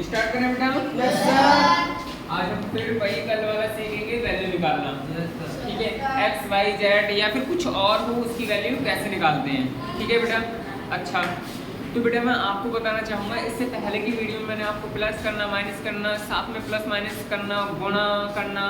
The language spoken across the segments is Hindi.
स्टार्ट करें बेटा? Yes sir. आज हम फिर वही कल वाला सीखेंगे वैल्यू निकालना। ठीक है, एक्स वाई जेड या फिर कुछ और हो उसकी वैल्यू कैसे निकालते हैं। ठीक है बेटा? अच्छा, तो बेटा मैं आपको बताना चाहूँगा, इससे पहले की वीडियो में मैंने आपको प्लस करना, माइनस करना, साथ में प्लस माइनस करना, गुणा करना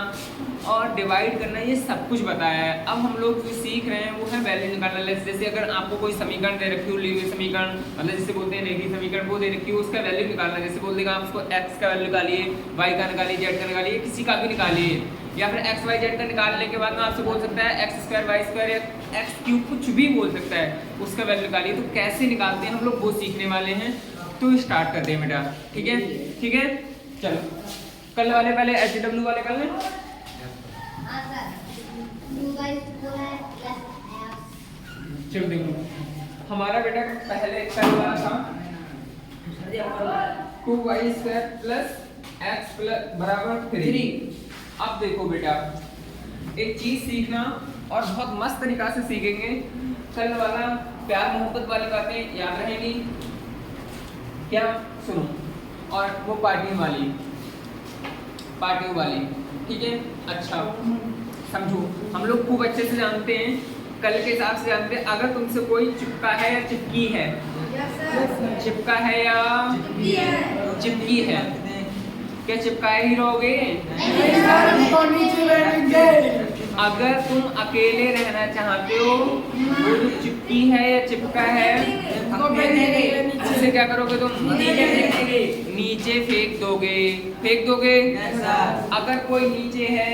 और डिवाइड करना, ये सब कुछ बताया है। अब हम लोग जो सीख रहे हैं वो है वैल्यू निकालना। जैसे अगर आपको कोई समीकरण दे रखी हो, ली हुई समीकरण, मतलब जिसे बोलते हैं रेखीय समीकरण, वो दे रखी हो, उसका वैल्यू निकालना। जैसे बोल देगा आप उसको एक्स का वैल्यू निकालिए, वाई का निकालिए, जेड का निकालिए, किसी का भी निकालिए, या फिर एक्स वाई जेड का निकालने के बाद में आपसे बोल सकता है एक्स स्क्वायर वाई स्क्वायर या एक्स क्यूब, कुछ भी बोल सकता है, उसका वैल्यू निकालिए। तो कैसे निकालते हैं हम लोग वो सीखने वाले हैं। तो स्टार्ट करते हैं बेटा। ठीक है? ठीक है, चलो कल वाले पहले एचडब्ल्यू वाले कर लें। चलो देखो, हमारा बेटा पहले कल वाला था 2y² प्लस x बराबर 3। अब देखो बेटा, एक चीज सीखना और बहुत मस्त तरीका से सीखेंगे। कल वाला प्यार मोहब्बत वाली बातें याद रहेंगी क्या? सुनो, और वो पार्टियों वाली। ठीक है? अच्छा समझो, हम लोग खूब अच्छे से जानते हैं, कल के हिसाब से जानते हैं, अगर तुमसे कोई चिपका है या चिपकी है, चिपका है या चिपकी है, क्या चिपकाए ही रहोगे? अगर तुम अकेले रहना चाहते हो, वो जो चिपकी है या चिपका है, उसे क्या करोगे तुम? नीचे फेंक दोगे। अगर कोई नीचे है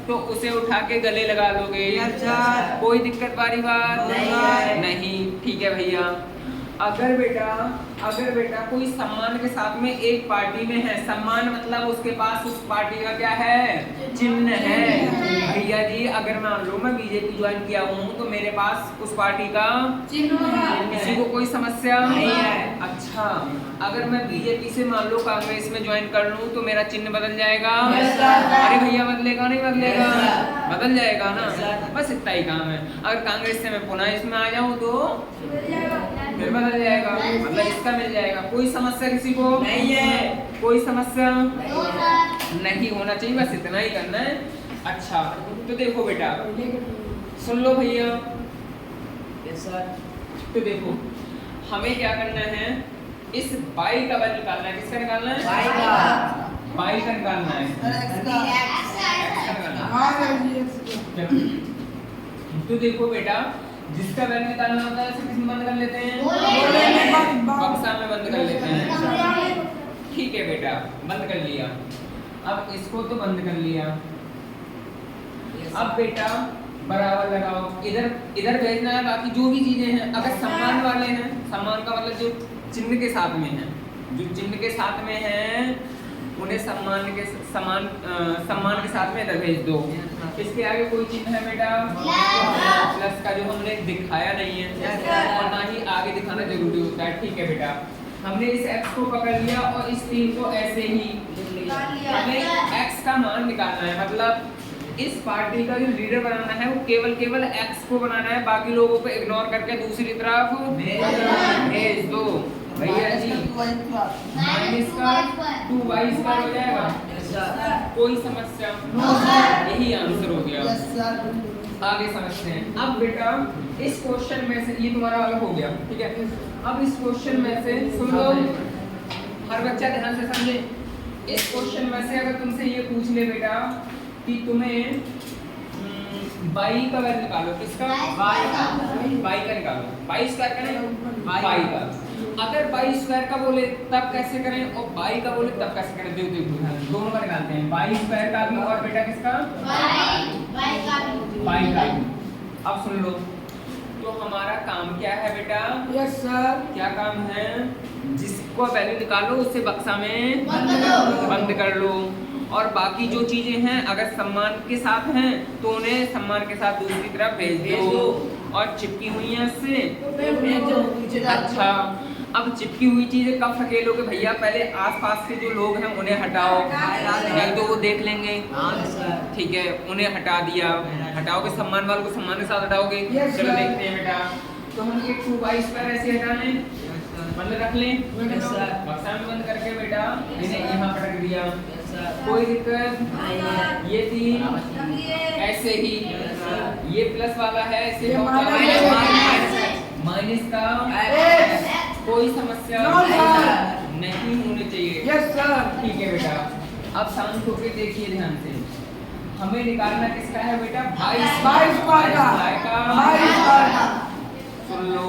तो उसे उठा के गले लगा लोगे। कोई दिक्कत वाली बात नहीं। ठीक है भैया? अगर बेटा कोई सम्मान के साथ में एक पार्टी में है, सम्मान मतलब उसके पास उस पार्टी का क्या है? चिन्ह है। भैया जी, अगर मान लो मैं बीजेपी ज्वाइन किया हूँ तो मेरे पास उस पार्टी का चिन्ह है। किसी को कोई समस्या नहीं है? अच्छा, अगर मैं बीजेपी से मान लो कांग्रेस में ज्वाइन कर लूँ तो मेरा चिन्ह बदल जाएगा? अरे भैया, बदलेगा नहीं बदलेगा? बदल जाएगा ना। बस इतना ही काम है। अगर कांग्रेस से मैं पुनः इसमें आ जाऊँ तो फिर बदल जाएगा, मतलब इसका मिल जाएगा। कोई समस्या किसी को नहीं है? कोई समस्या नहीं होना चाहिए, बस इतना ही करना है। अच्छा, तो देखो बेटा, सुन लो भैया। तो देखो, हमें क्या करना है, इस बाई का वैल्यू निकालना है। किसका निकालना है? बाई का निकालना है। तो देखो बेटा, जिसका वैल्यू निकालना होता है उसे किसमें बंद कर लेते हैं? बक्सा में बंद कर लेते हैं। ठीक है बेटा, बंद कर लिया। अब इसको तो बंद कर लिया। अब बेटा बराबर लगाओ, इधर भेजना है। बाकी जो भी चीजें हैं, अगर सम्मान वाले हैं, सम्मान का मतलब जो चिन्ह के साथ में है, जो चिन्ह के साथ में है, उन्हें सम्मान के साथ में इधर भेज दो। इसके आगे कोई चिन्ह है बेटा? प्लस का, जो हमने दिखाया नहीं है और ना ही आगे दिखाना जरूरी होता है। ठीक है बेटा, हमने इस x को पकड़ लिया और इस 3 को ऐसे ही, हमें x का मान निकालना है। मतलब इस पार्टी का जो लीडर बनाना है वो केवल x को बनाना है, बाकी लोगों को इग्नोर करके दूसरी तरफ भेज दो। भैया जी, माइनस का 2y² हो जाएगा? कोई समस्या? यही आंसर हो गया। आगे समझते हैं। अब बेटा इस क्वेश्चन में से, ये तुम्हारा अलग हो गया, ठीक है? अब इस क्वेश्चन में से सुन लो, हर बच्चा ध्यान से समझे। इस क्वेश्चन में से अगर तुमसे ये पूछ ले बेटा कि तुम्हें बाई का वैल्यू निकालो। किसका? बाई का निकालो। बाई स्क्वायर का नहीं, बाई का। अगर बाई स्क्वायर का बोले तब कैसे करें और बाई का बोले तब कैसे करें? देखो दोनों का निकालते हैं। बाई स्क्वायर का भी और बेटा किसका? बाई का। अब सुन लो, तो हमारा काम क्या है बेटा? Yes sir. क्या काम है? जिसको वैल्यू निकालो उसे बक्सा में बंद कर लो, और बाकी जो चीजें हैं अगर सम्मान के साथ हैं तो उन्हें सम्मान के साथ दूसरी तरफ भेज दो, और चिपकी हुई है इससे। अच्छा, अब चिपकी हुई चीजें कब धकेलोगे भैया? पहले आसपास के जो लोग हैं उन्हें हटाओ, नहीं तो वो देख लेंगे। ठीक है, उन्हें हटा दिया। हटाओगे सम्मान वालों को सम्मान के साथ हटाओगे। चलो देखते हैं बेटा। तो हम एक 2y² ऐसे हटाएं, मतलब रख लें। Yes, sir. बक्सा में बंद करके बेटा इन्हें यहाँ पटक दिया, Yes, sir. कोई दिक्कत नहीं है। ये तीन ऐसे ही, Yes, sir. ये प्लस वाला है ऐसे ये होगा, माइनस है। माइनस का Yes. कोई समस्या No, sir. नहीं होनी चाहिए। Yes, sir. ठीक है बेटा, अब शांत होकर देखिए ध्यान से, हमें निकालना किसका है बेटा? 22 स्क्वायर का। 22 स्क्वायर का। सुन लो,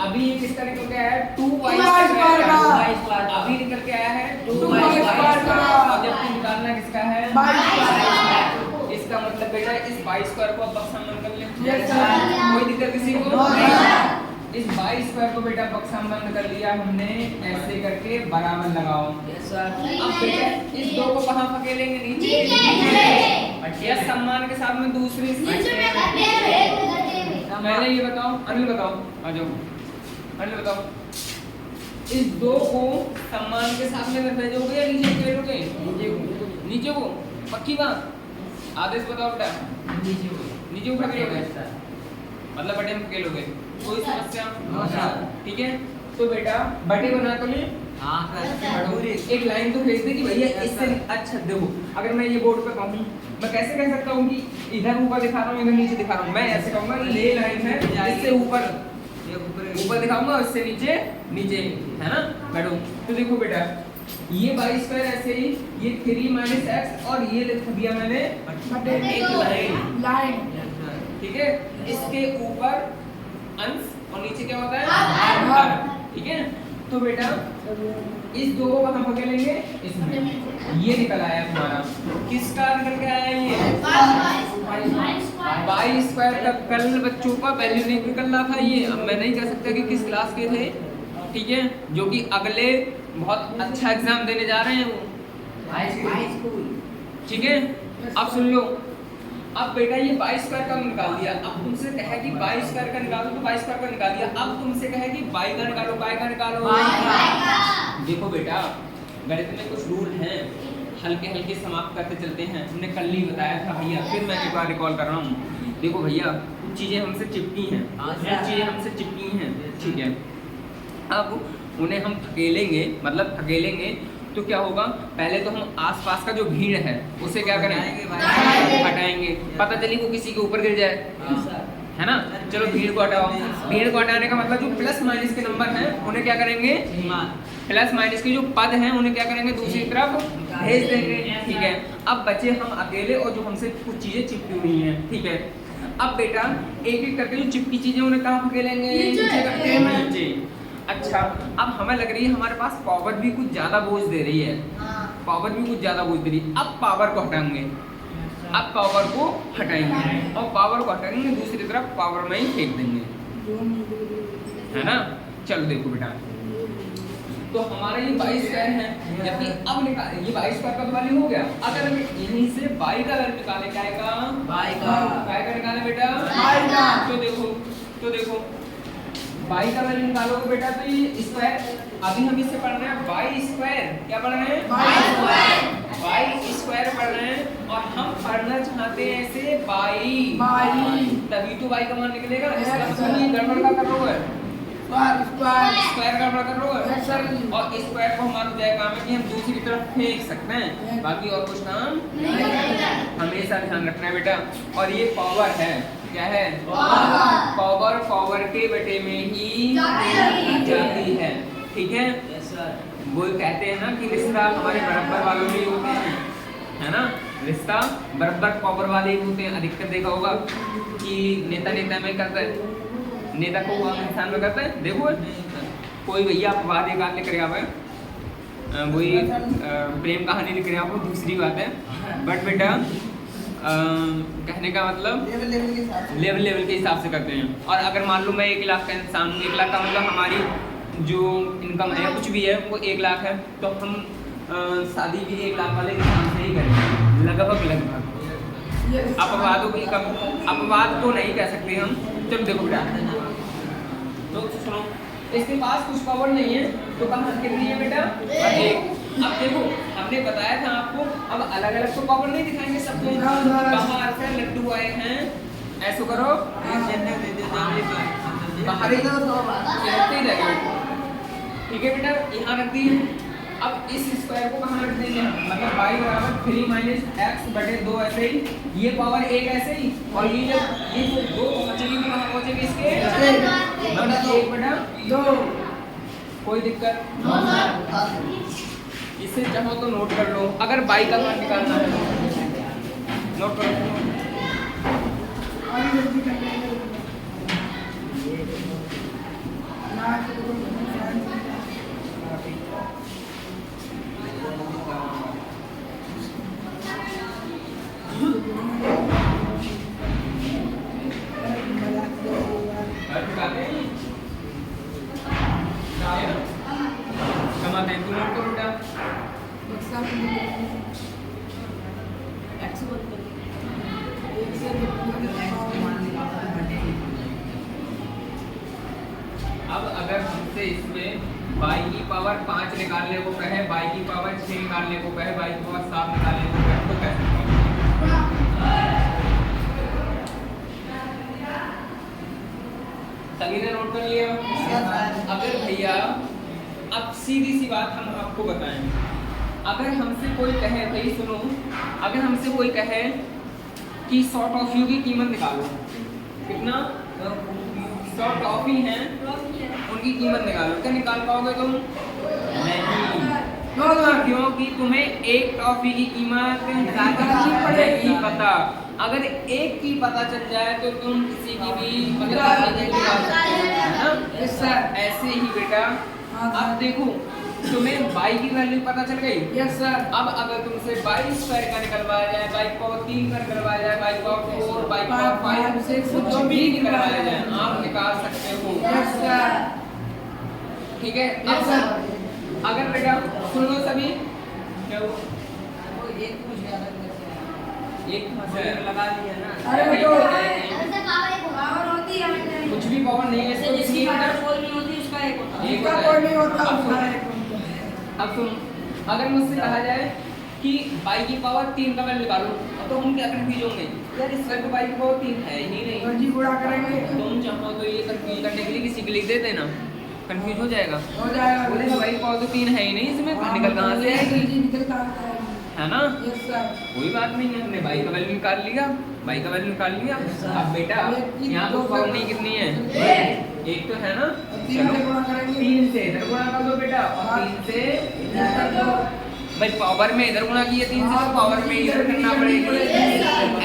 अभी ये किसका निकल के आया है? 2y स्क्वायर का। अभी निकल के आया है 2y स्क्वायर का। और जबकि निकालना किसका है? 22 स्क्वायर। इसका मतलब बेटा इस 22 स्क्वायर को अब बक्सा में बंद कर ले। Yes, sir. कोई दिक्कत किसी को? No, sir. इस 22 स्क्वायर को बेटा बक्सा में बंद कर लिया हमने, ऐसे करके बराबर लगाओ। Yes, sir. अब बेटा इस दो को कहाँ पकेलेंगे? नीचे। या सम्मान के साथ में दूसरी पहले ये बताओ, अनिल बताओ, आ जाओ अनिल बताओ, इस दो को सम्मान के साथ में भेजोगे या नीचे भेजोगे? नीचे को पक्की बात? आदेश बताओ बेटा। नीचे को पकेलोगे, मतलब बटे में पकेलोगे, कोई समस्या? ठीक है, तो बेटा बटे बना तो ले। एक लाइन तो भेज दे कि भैया इससे अच्छा देखो, अगर मैं ये बोर्ड पे कहूँ, मैं कैसे कह सकता हूँ कि इधर ऊपर दिखा रहा हूँ इधर नीचे दिखा रहा हूँ? मैं ऐसे कहूँगा ले लाइन है, इससे ऊपर दिखाऊंगा, इससे नीचे नीचे, है ना? बैठो तो देखो बेटा, ये 22 स्क्वायर ऐसे ही, ये 3 माइनस एक्स और ये लिख दिया मैंने एक लाइन, ठीक है? इसके ऊपर अंश और नीचे क्या होता है? हर, ठीक है? तो बेटा इस दो को कहाँ पकड़ेंगे? इसमें। ये निकल आया हमारा, किसका निकल के आया? ये 22 स्क्वायर का कल बच्चों का वैल्यू निकल रहा था। ये अब मैं नहीं कह सकता कि किस क्लास के थे, ठीक है? जो कि अगले बहुत अच्छा एग्जाम देने जा रहे हैं वो हाई स्कूल, ठीक है? अब सुन लो, अब बेटा ये 22 स्क्वायर का निकाल दिया, अब तुमसे कहे कि 22 स्क्वायर का निकालो तो 22 स्क्वायर का निकाल दिया, अब तुमसे कहे कि y का निकालो, y का निकालो। देखो बेटा, गणित में कुछ रूल हैं, हल्के हल्के समाप्त करते चलते हैं। हमने कल ही बताया था भैया, फिर मैं एक बार रिकॉल कर रहा हूँ। देखो भैया, कुछ चीज़ें हमसे चिपकी हैं, कुछ चीज़ें हमसे चिपकी हैं, ठीक है? अब उन्हें हम धकेलेंगे, मतलब धकेलेंगे तो क्या होगा? पहले तो हम आसपास का जो भीड़ है उसे क्या करेंगे? हटाएंगे। पता चली वो किसी के ऊपर गिर जाए, है ना? चलो भीड़ को हटाओ। भीड़ को हटाने का मतलब जो प्लस माइनस के नंबर हैं उन्हें क्या करेंगे? प्लस माइनस के जो पद हैं उन्हें क्या करेंगे? दूसरी तरफ भेज देंगे, ठीक है? अब बचे हम अकेले और जो हमसे कुछ चीजें चिपकी हुई हैं, ठीक है? अब बेटा एक एक करके जो चिपकी चीजें उन्हें कहाँ पकेलेंगे? नीचे। अच्छा, अब हमें लग रही है हमारे पास पावर भी कुछ ज्यादा बोझ दे रही है, पावर भी कुछ ज्यादा बोझ दे रही है। अब पावर को हटाएंगे, अब पावर को हटाएंगे और पावर को हटाएंगे दूसरी तरफ पावर में ही फेंक देंगे, है ना? चलो देखो बेटा, तो हमारा ये 22 स्क्वायर है, जबकि अब निकाल ये 22 स्क्वायर का वैल्यू हो गया। अगर हम यहीं से y का वैल्यू निकाले, क्या का निकाले बेटा? y का। तो देखो y का वैल्यू निकालोगे बेटा तो ये स्क्वायर, अभी हम इससे पढ़ रहे हैं y स्क्वायर, क्या पढ़ रहे हैं? y स्क्वायर पढ़ रहे हैं और हम पढ़ना चाहते हैं ऐसे y, तभी तो y का मान निकलेगा। इसका मतलब ये गड़बड़ का कर रहा है, स्क्वायर गड़बड़ कर रहा है और स्क्वायर को हमारा जो काम है कि हम दूसरी तरफ फेंक सकते हैं, बाकी और कुछ काम हमेशा ध्यान रखना है बेटा। और ये पावर है, क्या है? पावर के बटे में ही जाती है, ठीक है? वो कहते हैं ना कि रिश्ता हमारे बराबर वालों में ही होते हैं, है ना? रिश्ता बराबर पावर वाले ही होते हैं। अधिकतर देखा होगा कि नेता में करता है, नेता को इंसान में करता है। देखो कोई भैया अपवाद एक आध लेकर आवे, वही प्रेम कहानी लेकर आओ, दूसरी बात है। बट बेटा कहने का मतलब लेवल के हिसाब से करते हैं। और अगर मान लो मैं 1 लाख का इंसान हूँ, 1 लाख का मतलब हमारी जो इनकम है कुछ भी है वो 1 लाख है, तो हम शादी भी 1 लाख वाले इंसान से ही करेंगे, लगभग। अपवादों की कम, अपवाद तो नहीं कह सकते हम। चलो देखो बेटा, तो सुनो, इसके पास कुछ पावर नहीं है तो कहाँ कितनी है बेटा? अब देखो हमने बताया था आपको, अब अलग अलग तो पावर नहीं दिखाएंगे सबको, बाहर से लड्डू आए हैं, ऐसा करो बाहर ही ठीक है बेटा, यहाँ रख दिए। अब इस स्क्वायर को कहाँ रख देंगे हम, मतलब y बराबर 3 माइनस एक्स बटे 2 ऐसे ही, ये पावर 1 ऐसे ही, और ये जब ये जो 2 पहुँचेगी तो कहाँ पहुँचेगी इसके, मतलब 1 बटा 2। कोई दिक्कत, इसे चाहो तो नोट कर लो, अगर y का मान निकालना है नोट करो। अब अगर हमसे इसमें y की पावर 5 निकालने को कहे, y की पावर 6 निकालने को कहे, y की पावर 7 निकालने को कहे तो कैसे सभी ने नोट कर लिया? अगर भैया अब सीधी सी बात हम आपको बताएं, अगर हमसे कोई कहे, भाई सुनो, अगर हमसे कोई कहे कि 100 टॉफियों की कीमत निकालो, कितना 100 टॉफी हैं उनकी कीमत निकालो, क्या निकाल पाओगे तुम? नहीं, क्योंकि तुम्हें एक टॉफी की कीमत नहीं पता। अगर एक की पता चल जाए तो तुम किसी की भी मतलब ऐसे ही बेटा। अब देखो तुम्हें y की वैल्यू पता चल गई। Yes sir. अब अगर तुमसे y स्क्वायर का निकलवाया जाए, y पावर 3 का निकलवाया जाए, y पावर 4, y पावर 5, 6 कुछ भी निकलवाया जाए आप निकाल सकते हो। Yes sir. ठीक है। अब सर अगर बेटा सुन लो सभी, क्या वो एक कुछ लगा दिया ना, अरे बेटो कुछ भी पावर नहीं है इसको, इसकी कोई नहीं होती, उसका एक होता है, इसका कोई नहीं होता, उसका एक होता है। अब सुन, अगर मुझसे कहा जाए कि y की पावर 3 का वैल्यू निकालो तो हम क्या कंफ्यूज होंगे, यार इस वक्त y की पावर 3 है ही नहीं, जी गुणा करेंगे। तुम चाहो तो ये कंफ्यूज करने के लिए किसी को लिख दे देना, कंफ्यूज हो जाएगा। हो जाएगा, बोलेगा y की पावर तो 3 है ही नहीं, इसमें निकल कहाँ से आएगी, जी निकल कहाँ से आएगी, है ना? Yes sir. कोई बात नहीं है, हमने y का वैल्यू निकाल लिया, y का वैल्यू निकाल लिया। अब बेटा यहाँ तो पावर नहीं कितनी है, एक तो है ना, चलो 3 से इधर गुणा कर दो बेटा, और 3 से इधर कर दो। भाई पावर में इधर गुणा किया 3 से, तो पावर में इधर करना पड़ेगा।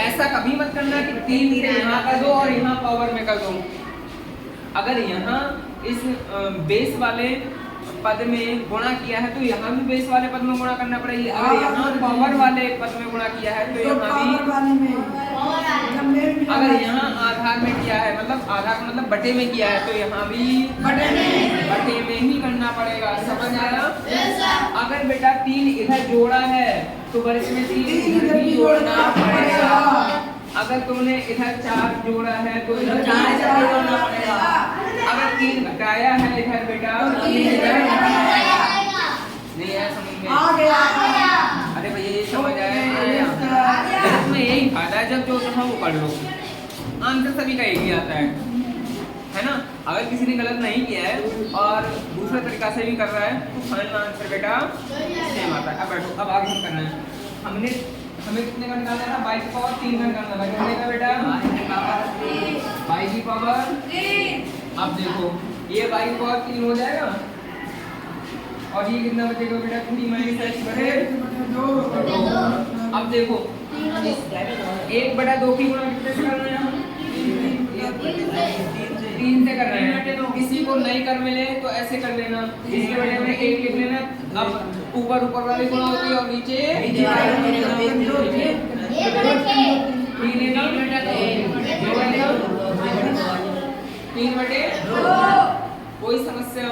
ऐसा कभी मत करना कि 3 से यहाँ कर दो और यहाँ पावर में कर दो। अगर यहाँ इस बेस वाले पद में गुणा किया है तो यहाँ भी बेस वाले पद में गुणा करना पड़ेगा। अगर यहाँ पावर वाले पद में गुणा किया है तो यहाँ भी, अगर यहाँ आधार में किया है मतलब आधार मतलब बटे में किया है तो यहाँ भी बटे में ही करना पड़ेगा। समझ आया? अगर बेटा 3 इधर जोड़ा है तो वर्ग में 3 इधर भी जोड़ना पड़ेगा। अगर तुमने इधर 4 जोड़ा है तो इधर 4 जोड़ना पड़ेगा। अगर 3 घटाया है इधर बेटा तो 3 इधर नहीं आया समझ में? आ गया। अरे भैया ये समझ आया? इसमें यही फायदा है, जब जो चाहो वो कर लो, आंसर सभी का एक ही आता है ना? अगर किसी ने गलत नहीं किया है और दूसरे तरीका से भी कर रहा है तो फाइनल आंसर बेटा सेम आता है। अब बैठो, अब आगे हम करना है, हमें कितने का निकालना था? y की पावर 3 का निकालना था। कितने का बेटा? y की पावर 3। अब देखो ये y की पावर 3 हो जाएगा और ये कितना बचेगा बेटा? 3 माइनस x बटे 2। अब देखो 1 बटा 2 की गुणा कितने से करना है? 3 से कर रहे हैं। तो किसी को नहीं कर मिले तो ऐसे कर लेना, इसके बटे में 1 लिख लेना। अब ऊपर वाली गुणा होती है और नीचे 3 बटे 2। कोई समस्या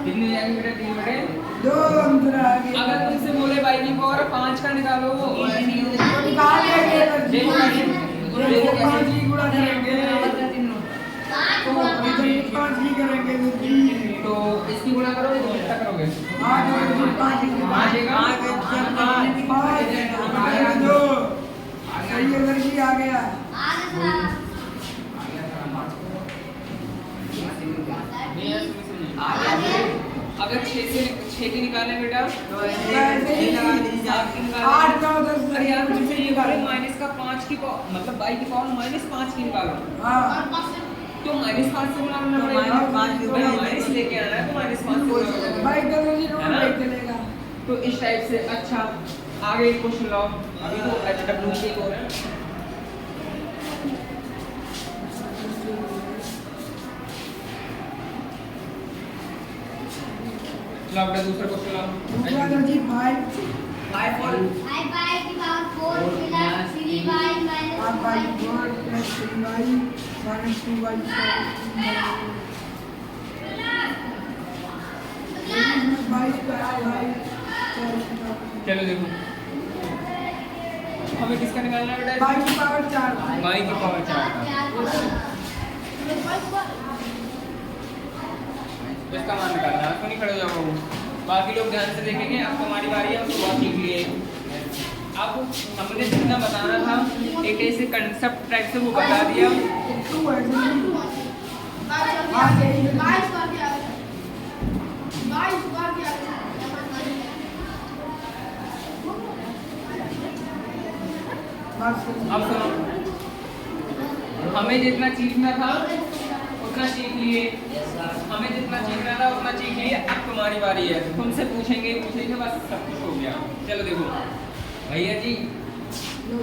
कितनी जाएगी बेटा? 3 बटे 2 अंतर आ गया। अगर तुमसे बोले y की पावर 5 का निकालो, निकाल लेंगे, देखो कैसे 5 की गुणा करेंगे तो इधर 5 की करेंगे तो इसकी गुणा करो, तो कितना करोगे? 5 सही है लड़की, आ गया। नहीं यार, अगर 6 की निकालें बेटा तो ऐसे ही 7 की निकालें। 8 9 10 अरे यार मुझसे ये बारे माइनस का 5 की पावर मतलब बाई की पावर -5 की निकालो। हाँ तो -5 से गुणा करना तो पड़ेगा। -5 से भाई माइनस लेके आना है तो -5 से गुणा करोगे। भाई करोगे है ना? नहीं चलेगा। तो इस टाइप से अच्छा आगे एक क्वेश्चन लाओ। अभी तो HW हो रहा है। लाओ बेटा दूसरा क्वेश्चन लाओ। दूसरा दर्जी 5 5 और 5 by 4 plus 2y minus 2y चलो देखो हमें किसका निकालना है बेटा? बाई की पावर 4 बाई की पावर 4 इसका मान निकालना है। तो नहीं खड़े हो जाओ बाबू। बाकी लोग ध्यान से देखेंगे। अब तुम्हारी बारी है। हम सुबह सीख लिए। अब हमने जितना बताना था एक ऐसे कंसेप्ट टाइप से वो बता दिया। 2 है अब सुनो हमें जितना सीखना था उतना सीख लिए। हमें जितना सीखना था उतना सीख लिए। अब तुम्हारी बारी है। तुमसे पूछेंगे बस सब कुछ हो गया। चलो देखो भैया जी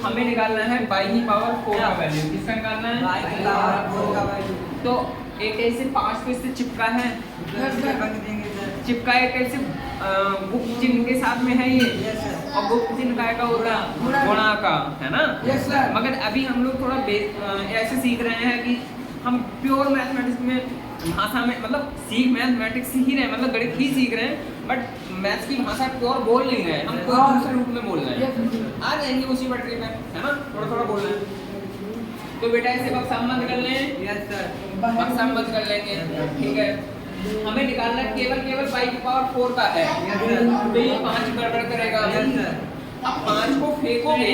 हमें निकालना है बाई की पावर 4 का वैल्यू। किसका निकालना है? बाई की पावर 4 का वैल्यू तो एक ऐसे 5 पे से चिपका है। चिपका एक ऐसे गुप्त चिन्ह के साथ में है ये। Yes sir. और गुप्त चिन्ह काय का होगा? गुणा का, है ना? Yes sir. मगर अभी हम लोग थोड़ा ऐसे सीख रहे हैं कि हम प्योर मैथमेटिक्स में भाषा में मतलब मैथमेटिक्स सीख ही रहे हैं मतलब गणित ही सीख रहे हैं। बट मैथ्स की भाषा प्योर बोल नहीं रहे हैं। हम कोई दूसरे रूप में बोल रहे हैं। आ जाएंगे उसी पटरी में, है ना? थोड़ा थोड़ा बोल रहे हैं। तो बेटा इसे बस संबंध कर लें। Yes sir. बस संबंध कर लेंगे। ठीक है। हमें निकालना केवल बाई की पावर 4 का है। तो ये 5 गड़बड़ करेगा। Yes sir. अब 5 को फेंकोगे,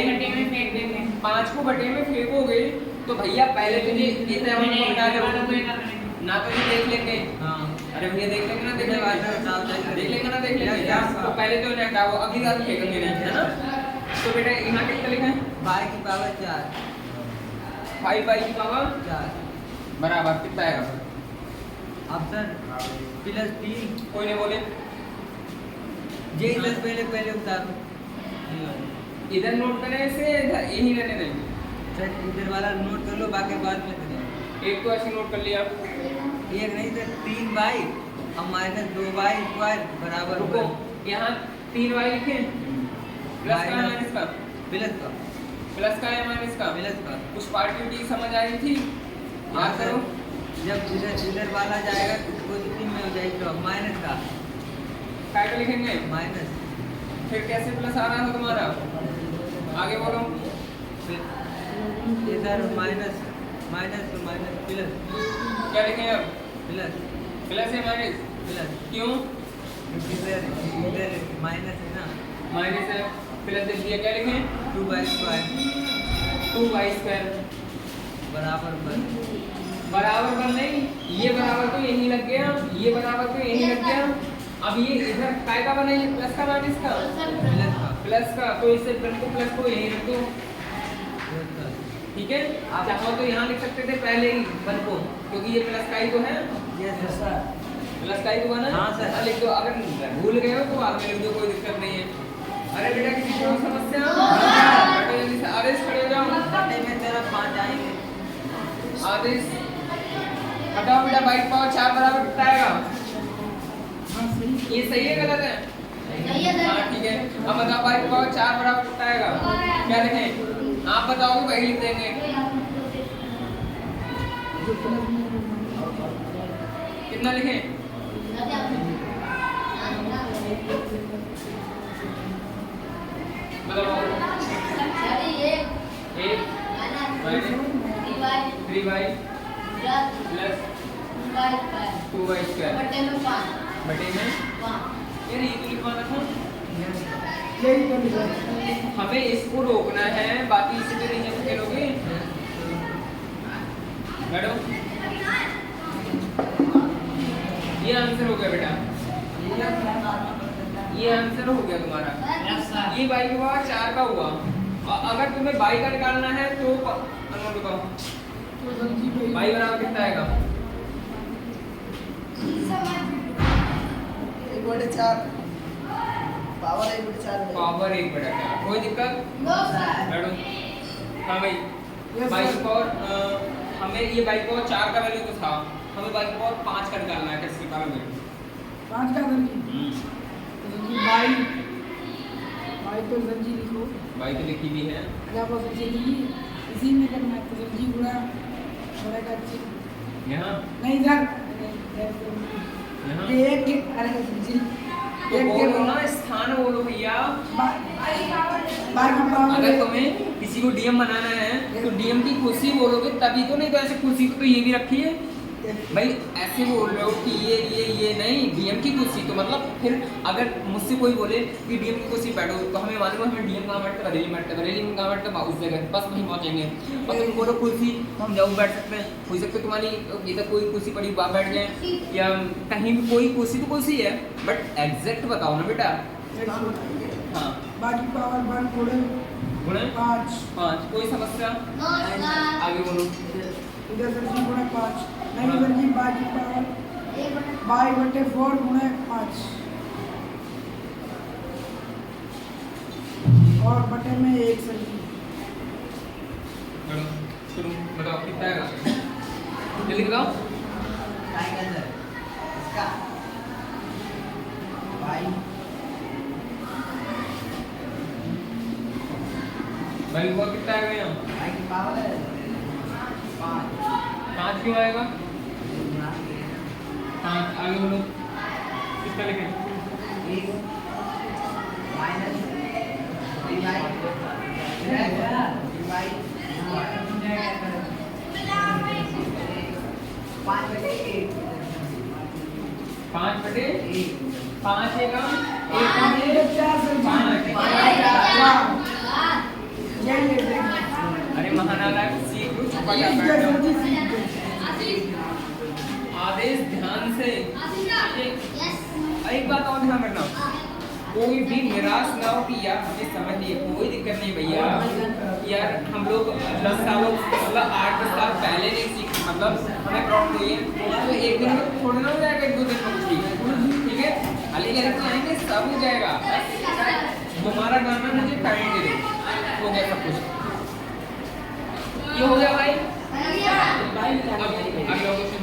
5 को बटे में फेंकोगे तो भैया पहले तो ये इतना बता दो ना तो ये देख लेंगे। हाँ। अरे भैया देख लेंगे ना देख देख लेंगे ना देख लेंगे। Yes, तो पहले तो इन्हें हटाओ अगली बार फेंकेंगे नहीं, है ना? तो बेटा यहाँ कितना लिखा है? बाई की पावर 4 5 बाई की पावर 4 बराबर कितना आएगा? ऑप्शन +3 कोई नहीं बोले। जे इधर पहले उतारो। इधर नोट करें इसे इधर यही रहने देंगे। सर इधर वाला नोट कर लो बाकी बाद में करें। एक तो ऐसे नोट कर लिया। एक नहीं सर 3 बाई और -2 बाई स्क्वायर बराबर रुको यहाँ 3 वाई लिखे प्लस का माइनस माइनस का प्लस का या माइनस का प्लस का कुछ पार्टिविटी समझ आई थी? हाँ याद सर। करो। जब इधर वाला जाएगा तो पॉजिटिव में हो जाएगी तो माइनस का काय का लिखेंगे? माइनस फिर कैसे प्लस आ रहा है तुम्हारा? आगे बोलो। इधर माइनस तो माइनस प्लस क्या लिखें अब? प्लस प्लस या माइनस? प्लस क्यों? इधर माइनस है ना माइनस है प्लस दे दिया। क्या लिखें? 2 बाई स्क्वायर 2 वाई स्क्वायर बराबर पर नहीं। ये बराबर तो यही लग गया, ये बराबर तो यही लग गया। अब ये इधर काय का बना? ये प्लस का माइनस का? प्लस का। तो इससे बिल्कुल प्लस को यही रख दो। ठीक है। आप चाहो तो यहाँ लिख सकते थे पहले ही वन को क्योंकि ये प्लस का ही तो है। Yes sir. प्लस का ही तो है ना? हाँ सर। लिख दो। अगर भूल गए हो तो बाद में लिख दो, कोई दिक्कत नहीं है। अरे बेटा किसी को समस्या? बेटा जल्दी से आदेश खड़े हो जाओ। में तरफ 5 आएंगे। आदेश हटाओ बेटा। बाई की पावर 4 बराबर कितना आएगा? ये सही है गलत है? हाँ ठीक है। अब बताओ बाई की पावर 4 बराबर कितना आएगा? क्या लिखें? आप बताओगे वही लिख देंगे। कितना लिखें? बताओ। 1 minus 3 by plus 2 by square बटे में यार ये तो लिखवाना था। यही तो लिखा। हमें इसको रोकना है, बाकी इसी पे नीचे खेलोगे। बैठो। ये आंसर हो गया बेटा, ये आंसर हो गया तुम्हारा। ये y की पावर 4 का हुआ। और अगर तुम्हें y का निकालना है तो अनमोल बताओ तो सर जी y बराबर कितना आएगा? 1/4 पावर 1/4 पावर 1/4। कोई दिक्कत? बैठो। हाँ भाई, Yes, y sir. की पावर हमें ये y की पावर 4 का वैल्यू तो था, हमें y की पावर 5 का निकालना है। कैसे निकालोगे? 5 का सर जी। तो सर जी बाई तो सर जी लिखो। y तो लिखी भी है। अगर आप सर जी इसी में करना है तो सर जी गुणा बड़ा का जी यहाँ नहीं सर यहाँ ये एक अरे सर जी तो बोलो ना, स्थान बोलो भैया। बाई की पावर अगर तुम्हें किसी को डीएम बनाना है तो डीएम की कुर्सी बोलोगे तभी तो, नहीं तो ऐसे कुर्सी को तो ये भी रखी है भाई। ऐसे बोल रहे हो कि ये नहीं, डीएम की कुर्सी तो मतलब फिर अगर मुझसे कोई बोले कि डीएम की कुर्सी बैठो तो हमें मालूम है हमें डीएम कहाँ बैठते, बरेली में कहाँ बैठते, उस जगह बस वहीं पहुंचेंगे। और तुम बोलो कुर्सी तो हम जाओ बैठ सकते हैं, हो सकता है तुम्हारी इधर कोई कुर्सी पड़ी वहाँ बैठ जाए, या कहीं भी कोई कुर्सी तो कुर्सी है, बट एग्जैक्ट बताओ ना बेटा। हाँ, बाकी पावर 1 गुणे गुणे 5 5। कोई समस्या? आगे बोलो। इधर सर जी गुणे 5 नहीं सर जी बाकी पावर बाई बटे 4 गुणे 5 और बटे में 1 सर जी। चलो शुरू बताओ कितना आएगा, जल्दी बताओ। इसका भाई भाई वो कितना आएगा यहाँ? भाई की पावर 5 5 क्यों आएगा? 5 आगे बोलो कितना लिखें? 1 माइनस 5 बटे 5 एक कम 4 सर जी 5। ये ले अरे महानालायक सीख लो, चुपा जा ये बैठ सर जाओ। जी आदेश ध्यान से। एक बात और ध्यान रखना, कोई भी निराश ना हो कि यार हमें समझ नहीं है, कोई दिक्कत नहीं भैया। यार हम लोग 10 सालों मतलब 8-10 साल पहले नहीं सीख, मतलब हमें प्रॉब्लम हुई है तो एक दिन में थोड़ा ना हो जाएगा, 1-2 दिन में कुछ भी, ठीक है। खाली करके आएंगे सब हो जाएगा, तुम्हारा गाना मुझे टाइम दे दो, हो गया सब कुछ। ये हो गया भाई। अब अगला क्वेश्चन।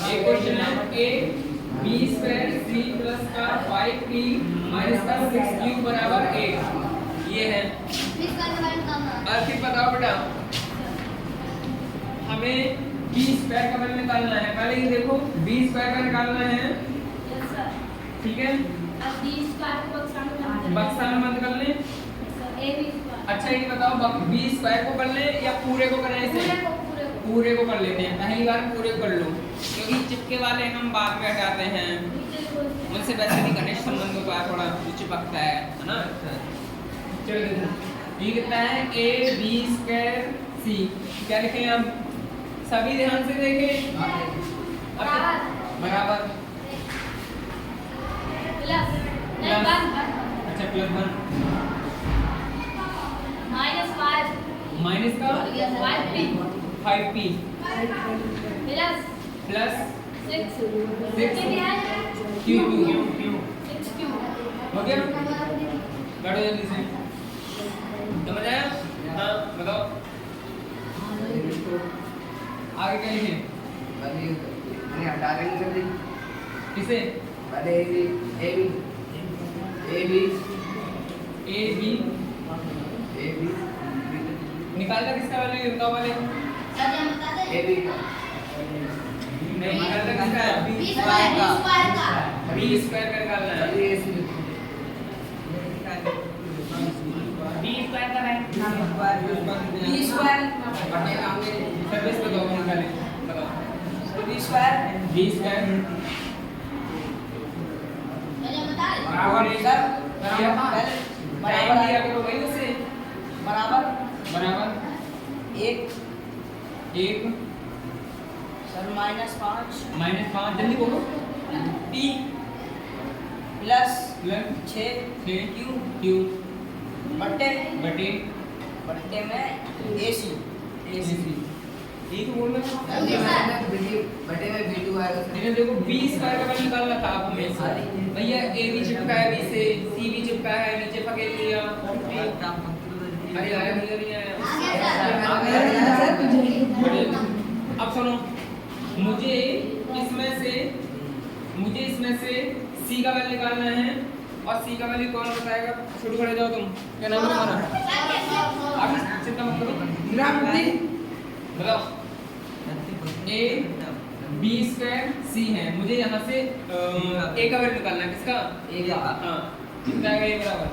एक क्वेश्चन है, a b square c plus का 5p माइनस का 6q बराबर 8। ये है। अब फिर बताओ बेटा, हमें b स्क्वायर का वैल्यू निकालना है। पहले ये देखो b स्क्वायर का निकालना है, ठीक है। बक्सा में मत कर ले। अच्छा ये बताओ b स्क्वायर को कर ले या पूरे को करें? इसे पूरे को कर लेते हैं, पहली बार पूरे कर लो, क्योंकि चिपके वाले हम बाद में हटाते हैं, उनसे वैसे भी घनिष्ठ संबंध होता है, थोड़ा चिपकता है ना। चलो देखो ये कितना है, a b स्क्वायर c। क्या लिखें अब? सभी ध्यान से देखें। बराबर अच्छा प्लस 1 माइनस का 5p प्लस 6q हो गया। बैठो जल्दी से, समझ आया? हाँ बताओ आगे क्या लिखे? किसे? ए बी निकालता किसका वाले? इनका वाले नहीं निकालता किसका है? बी स्क्वायर का निकालना है। बी स्क्वायर का है, बी स्क्वायर सर्विस बताओ निकाले, बताओ बी स्क्वायर बराबर है सर, टाइम दिया करो भाई उसे। बराबर बराबर एक एक सर -5 -5 जल्दी बोलो T plus plus 6 Q Q बट्टे बटे बट्टे में AC ये तो बोल रहे बट्टे में B2 आएगा हैं देखो बी स्क्वायर का वैल्यू निकालना था आपने भैया ए भी चिपका है बी से सी भी चिपका है नीचे पकेल लिया अरे आया भैया नहीं आया अब सुनो मुझे इसमें से सी का वैल्यू निकालना है और सी का वैल्यू कौन बताएगा शुरू खड़े जाओ तुम क्या नाम है तुम्हारा आप चिंता मत करो बताओ ए बी स्क्वायर सी है मुझे यहाँ से ए का वैल्यू निकालना है किसका ए का हाँ कितना आएगा ये बराबर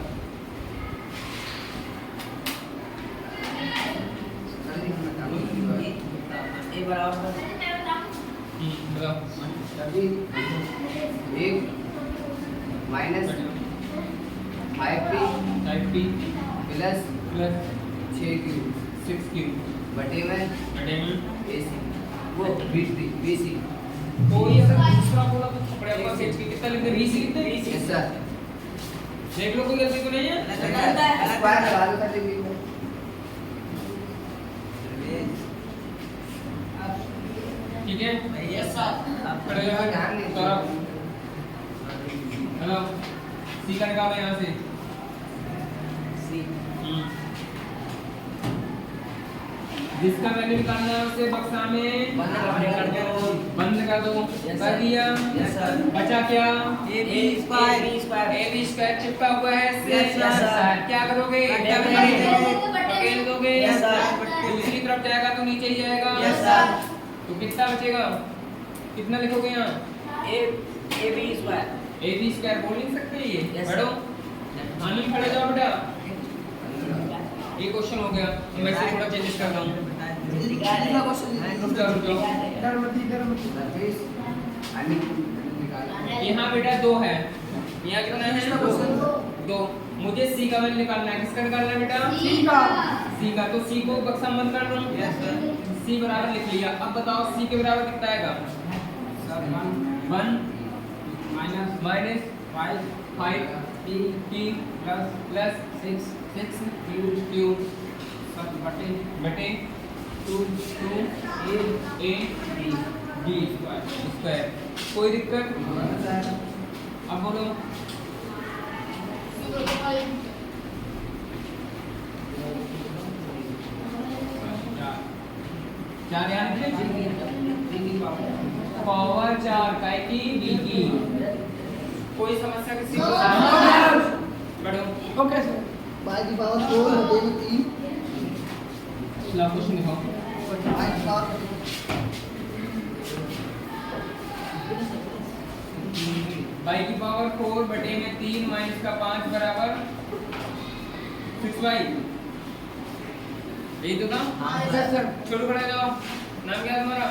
ए बराबर बताओ एक minus 5p 5p plus plus 6q 6q बटे में बटे में AC वो BC कोई अगर दूसरा बोला तो थपड़े आपका सेट की कितना लिखते हैं 20 लिखते हैं यस सर देख लो कोई गलती तो नहीं है स्क्वायर लगा दो कर देंगे ठीक है यस सर खड़े हो ध्यान नहीं तो हेलो सी का निकालो यहाँ से सी जिसका वैल्यू निकालना है उसे बक्सा में बंद कर दो Yes, कर sir. दिया Yes, sir. बचा क्या A B स्क्वायर चिपका हुआ है Yes, sir. क्या करोगे क्या करोगे? पकेल दोगे Yes, sir. दूसरी तरफ जाएगा तो नीचे ही जाएगा Yes, sir. तो कितना बचेगा कितना लिखोगे यहाँ A B square A B square बोल नहीं सकते ये Yes, बैठो sir. आनंद खड़े जाओ बेटा ये क्वेश्चन हो गया मैं इसे थोड़ा चेंजेस कर रहा हूँ रुक जाओ यहाँ बेटा 2 है यहाँ कितना है 2 मुझे सी का वैल्यू निकालना है किसका निकालना है बेटा सी का तो सी को बक्सा बंद कर दो सी बराबर लिख लिया अब बताओ सी के बराबर कितना आएगा 1 माइनस 5 टी प्लस 6 क्यू बटे 2 ए बी स्क्वायर कोई दिक्कत अब बोलो चार यानी पावर 4 काय की बी की कोई समस्या किसी को बढ़ो ओके सर बाई की पावर 4 बटे में 3 ला क्वेश्चन दिखाओ बाई की पावर बाई की पावर 4 बटे में 3 माइनस का 5 बराबर 6 बाई यही तो था यस सर छोटू खड़ा जाओ नाम क्या है तुम्हारा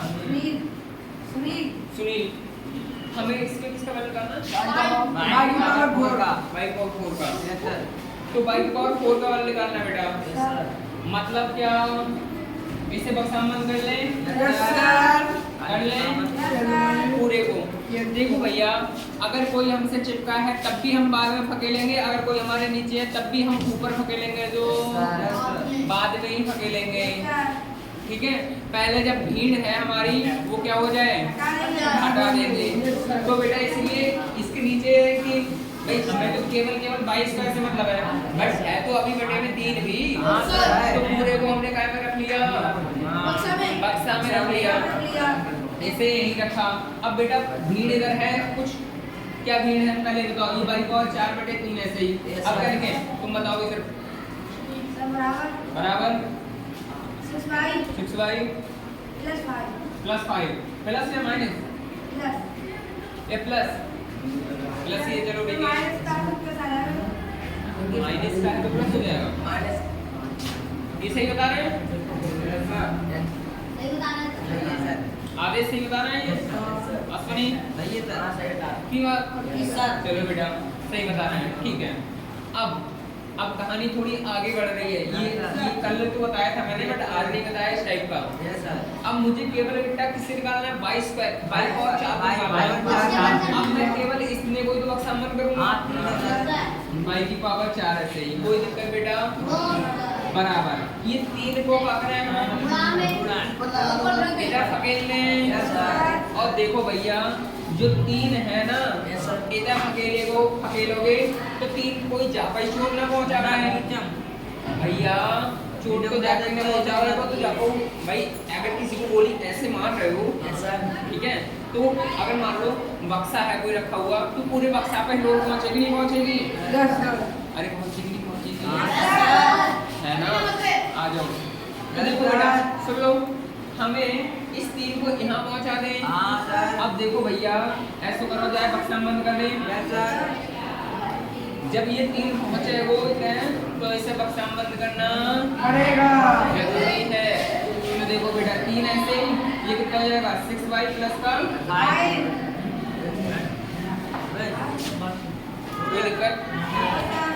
सुनील हमें इसके किसका वैल्यू करना बाई की पावर 4 बाई पावर 4 का यस सर तो बाई की पावर 4 का वैल्यू निकालना है बेटा यस सर मतलब क्या इसे बक्सा बंद कर लें यस सर कर लें पूरे को ये देखो भैया अगर कोई हमसे चिपका है तब भी हम बाद में फकेलेंगे अगर कोई हमारे नीचे है तब भी हम ऊपर फकेलेंगे जो बाद में ही फकेलेंगे ठीक है पहले जब भीड़ है हमारी वो क्या हो जाए हटा देंगे तो बेटा इसलिए इसके नीचे कि भाई हमें तो केवल 22 का से मतलब है बट है तो अभी बटे में 3 भी तो पूरे को हमने काय में रख लिया बक्सा में रख लिया ऐसे ही रखा अब बेटा भीड़ इधर है कुछ क्या भीड़ है पहले बताओ ये बाई पावर 4 बटे 3 ऐसे ही अब क्या लिखें तुम बताओगे सिर्फ बराबर 6y प्लस 5 प्लस या माइनस ये प्लस ये चलो ठीक है माइनस का है तो प्लस हो जाएगा ये सही बता रहे हैं आदेश सही बता रहे हैं ये अश्विनी की बात चलो बेटा सही बता रहे हैं ठीक है अब अब कहानी थोड़ी आगे बढ़ रही है। ये कल तो बताया था मैंने, बट आज नहीं बताया इस टाइप का। Yes sir. अब मुझे केवल बेटा किससे निकालना है? y स्क्वायर, y और 4 y निकालना है। चार। अब मैं केवल इसमें कोई तो बक्सामन करूंगा, y की पावर 4 ऐसे ही, कोई दिक्कत बेटा? बराबर ये 3 को पकड़े इधर पकड़ लें। और देखो भैया जो 3 है ना, इधर अकेलोगे तो 3 कोई जापा चोट ना पहुंचा है भैया, चोट तो जाके नहीं पहुंचा है तो जाको भाई। अगर किसी को गोली ऐसे मार रहे हो, ठीक है, तो अगर मान लो बक्सा है कोई रखा हुआ, तो पूरे बक्सा पे लोग पहुंचेगी नहीं पहुंचेगी? अरे पहुंचेगी नहीं पहुंचेगी, है ना? आ जाओ देखो बेटा, सुन लो, हमें इस 3 को यहाँ पहुंचा दें। हाँ सर। अब देखो भैया ऐसा करो, जाए बक्सा बंद कर दें। Yes sir. जब ये 3 पहुंचे वो तो इसे बक्सा बंद करना पड़ेगा। जरूरी है। तो देखो बेटा 3 ऐसे, ये कितना हो जाएगा? 6y प्लस का कोई दिक्कत?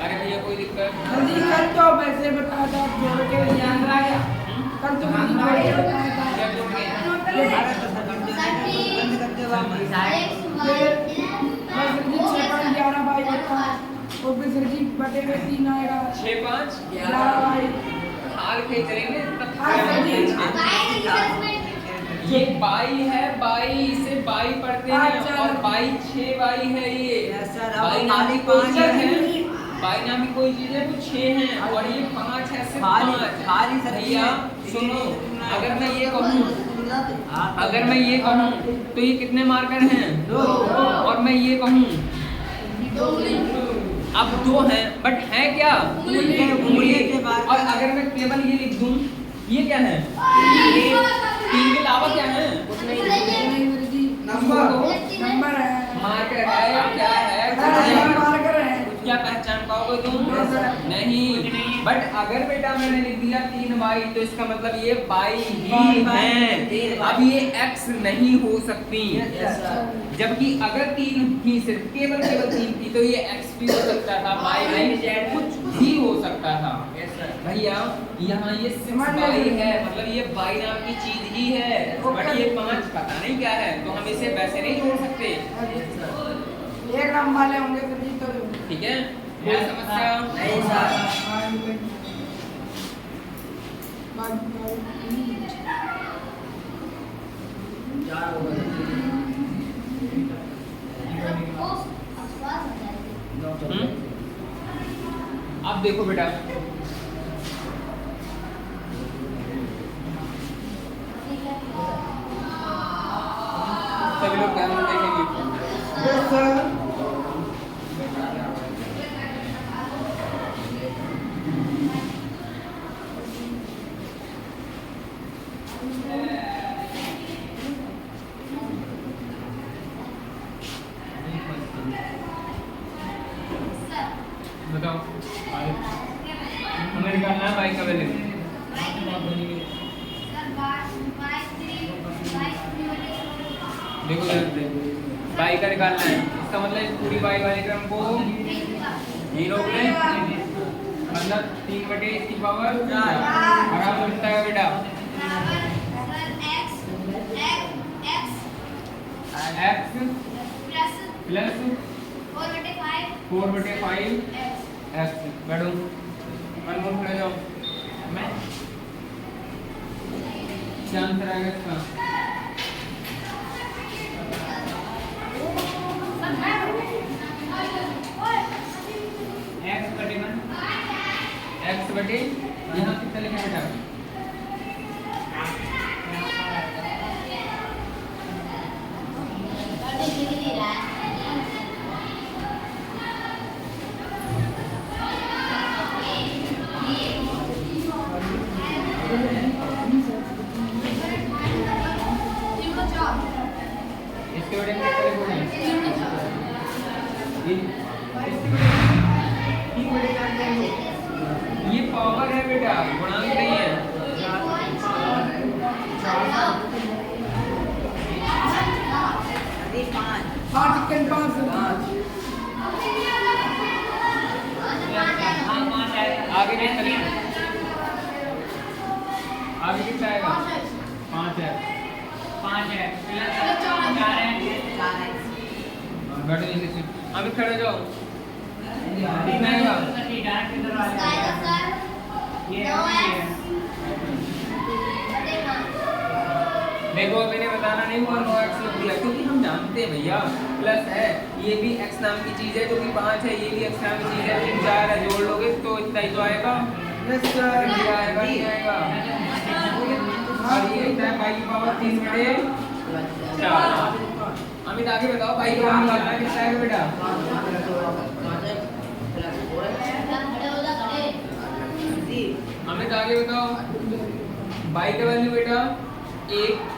अरे भैया कोई दिक्कत? जल्दी कर तो पैसे बता दो, जोड़ के ध्यान रहा कल तो क्या जोड़ के? बंद करते हुआ भाई बता वो भी सर जी बटे में 3 आएगा 6 5 11 भाई हाल खींच रहेंगे ये ये बाई है, बाई इसे बाई पढ़ते हैं और बाई 6 बाई है ये। Yes, sir, बाई अब नामी खाली कोई पाँच चीज है। है, बाई नामी कोई चीज है तो 6 है और ये 5 है, सिर्फ खाली 5। सर भैया सुनो, अगर मैं ये कहूँ, अगर मैं ये कहूँ तो ये कितने मार्कर हैं? 2। और मैं ये कहूँ अब 2 हैं, बट है क्या? उंगली के बाद। और अगर मैं केवल ये लिख दूं, ये क्या है? ये 3 के अलावा क्या है? नंबर है मार्कर है या क्या है? मार्कर है। क्या पहचान पाओगे तुम? नहीं। बट अगर बेटा मैंने लिख दिया 3 बाई, तो इसका मतलब ये बाई ही है, अब ये x नहीं हो सकती। जबकि अगर 3 ही, सिर्फ केवल 3 थी तो ये x भी हो सकता था, बाई नहीं कुछ भी हो सकता था। भैया यहाँ ये 6 बाई है, मतलब ये बाई नाम की चीज ही है, बट ये 5 पता नहीं क्या है, तो हम इसे वैसे नहीं जोड़ सकते। 1 ग्राम वाले होंगे सर जी तो ठीक है, कोई समस्या नहीं सर। अब देखो बेटा, सभी लोग ध्यान से देखेंगे। Yes sir. बताओ, हमें निकालना है बाई का वैल्यू। देखो ध्यान से, बाई का निकालना है, इसका मतलब इस पूरी बाई वाले क्रम को ये रोक लें, मतलब 3 बटे इसकी पावर 4 बराबर होता है बेटा x प्लस 4/5 x। बैठो, कौन खड़े जाओ, मैं क्या आंसर आएगा इसका? x बटे यहाँ कितना लिखा बेटा? इसके बटे में कितना लिखोगे? ये पावर है बेटा, गुणांक नहीं है। पाँच चिकन 5 हाँ 5 आगे कितना आएगा 5 है 5 है प्लस 4 है बैठो जल्दी से अभी खड़े जाओ कितना आएगा डायरेक्ट इधर आ जाएगा ये देखो मैंने बताना नहीं हुआ 9x लिख दिया क्योंकि हम जानते हैं भैया प्लस है ये भी x नाम की चीज है जो कि 5 है ये भी x नाम की चीज है लेकिन 4 है जोड़ लोगे तो इतना ही तो आएगा यस सर ये आएगा ये आएगा और ये कितना है पाई की पावर 3 बटे 4 अमित आगे बताओ पाई की पावर निकालना कितना है बेटा अमित आगे बताओ बाई का वैल्यू बेटा 1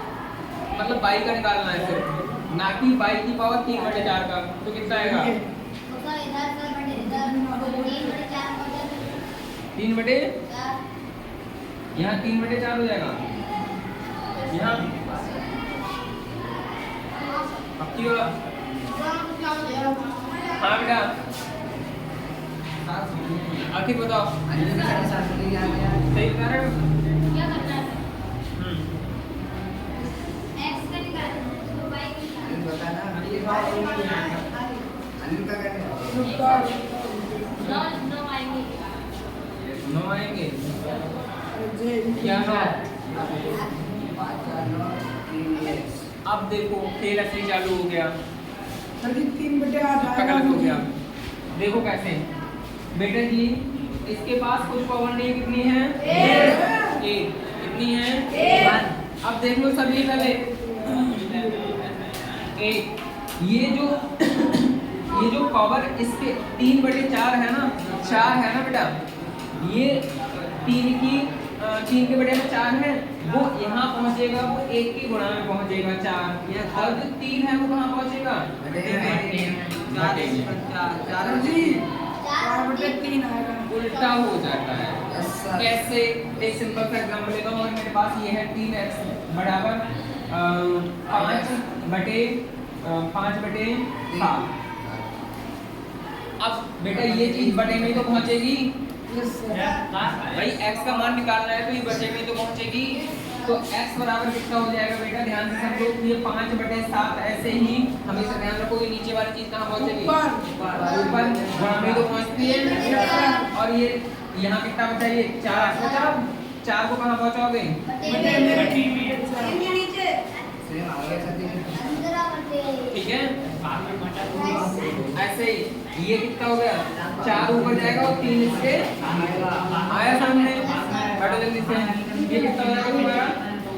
मतलब बाई का निकालना है सिर्फ ना कि बाई की पावर 3 बटे 4 का तो कितना आएगा 3 बटे यहाँ 3 बटे 4 हो जाएगा यहाँ पक्की हो हाँ बेटा आखिर बताओ सही बता रहे हो नो आएंगे क्या नो अब देखो खेल असली चालू हो गया सर जी 3/8 इसका गलत हो गया देखो कैसे बेटा जी इसके पास कुछ पावर नहीं कितनी है एक कितनी है अब देख लो सभी पहले एक ये जो पावर इसके 3/4 है ना 4 है ना बेटा ये 3 के बटे में 4 है वो यहाँ पहुँचेगा वो 1 की गुणा में पहुँचेगा 4 और जो 3 है वो कहाँ पहुँचेगा सर जी 4/3 आएगा उल्टा हो जाता है कैसे एक सिंपल सा एग्जांपल लेता हूँ मेरे पास ये है 3x बराबर 5/7 अब बेटा ये चीज बटे में तो पहुंचेगी यस सर भाई x का मान निकालना है तो ये बटे में तो पहुंचेगी तो x बराबर कितना हो जाएगा बेटा ध्यान से समझो ये 5/7 ऐसे ही हमेशा ध्यान रखो ये नीचे वाली चीज कहाँ पहुंचेगी ऊपर गुणा में तो पहुंचती है और ये यहाँ कितना बचा ये 4 को कहाँ पहुंचाओगे ठीक है ऐसे ही ये कितना हो गया 4 ऊपर जाएगा और 3 इससे आया सामने बैठो जल्दी से ये कितना हो जाएगा तुम्हारा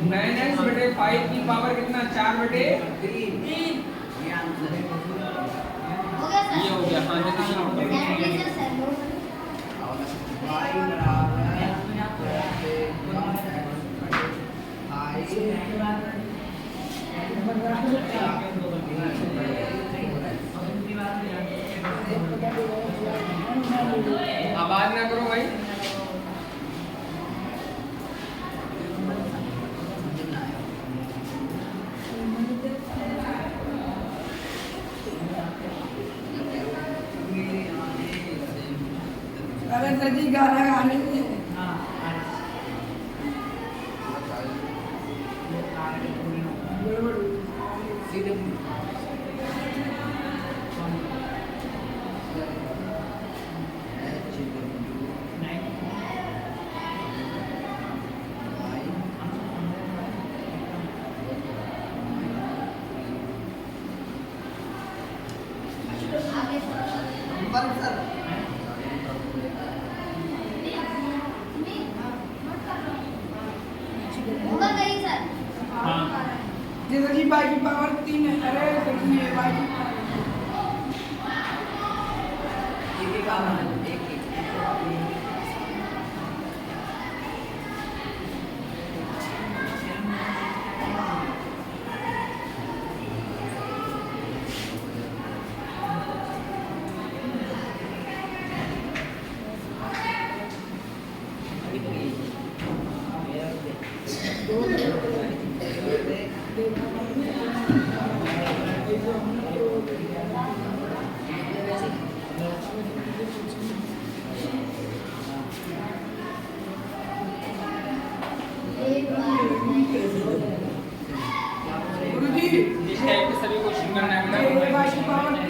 9x/5 की पावर कितना 4/3 ये हो गया हाँ जल्दी से नोट करो आवाज ना करो भाई अरे सर जी गाना गाने में जैसे जी बाई की पावर 3 है अरे सर जी ये बाई की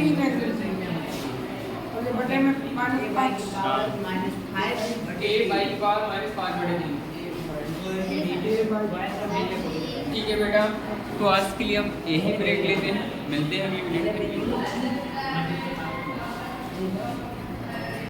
3 है और ये बटे में -5 ए बाई पावर -5/3। ठीक है बेटा, तो आज के लिए हम यही ब्रेक लेते हैं, मिलते हैं अगली वीडियो में।